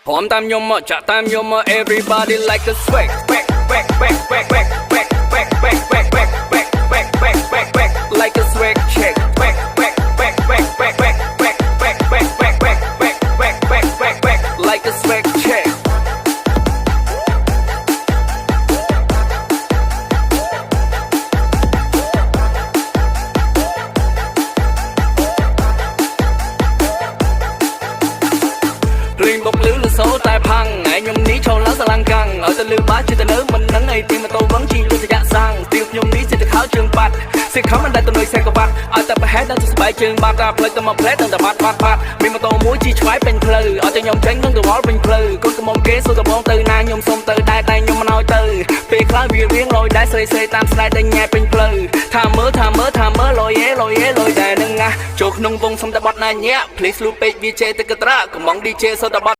พร้อมตามยมจะตามยม everybody like a swag swag swag swag swag swag swag swag swag swag swag swag swag swag swag swag like a swag check swag swag swag swag swag swag swag swag swag swag swag swag swag swag swag swag like a swag check រៀងបុកលឺលសូតែផាំងឯខ្ញុំនេះចូលឡើងស្រឡាំងកាំងឲ្យទៅលឺបាច់ជិះទៅលើមិននឹងអីទីម៉ូតូវងជីលុយសយៈសាំងទីខ្ញុំនេះសិតទៅខោជើងបាត់សិខំមិនដែលទៅនុយសេកបាត់ឲ្យតែប្រហែលដល់ទៅស្បែកជើងបាត់ដល់ផ្លេចទៅមកផ្លែដល់តែបាត់មានម៉ូតូមួយជីឆ្វែពេញផ្លូវឲ្យតែខ្ញុំចេញនឹងទៅវល់ពេញផ្លូវកូនកំមុំគេសួរតបងទៅណាខ្ញុំសុំទៅដែរតែខ្ញុំមិនឲ្យទៅពេលខ្លះវារៀងលយដែរស្រីតាមស្នេហ៍តែញ៉ែពេញផ្លូវថាមើលលយដែរនឹងណាចូលក្នុងវងសុំតែបាត់ណាញាក់ Please លូពេកវាជេទៅកត្រាកំង DJ សុំតែបាត់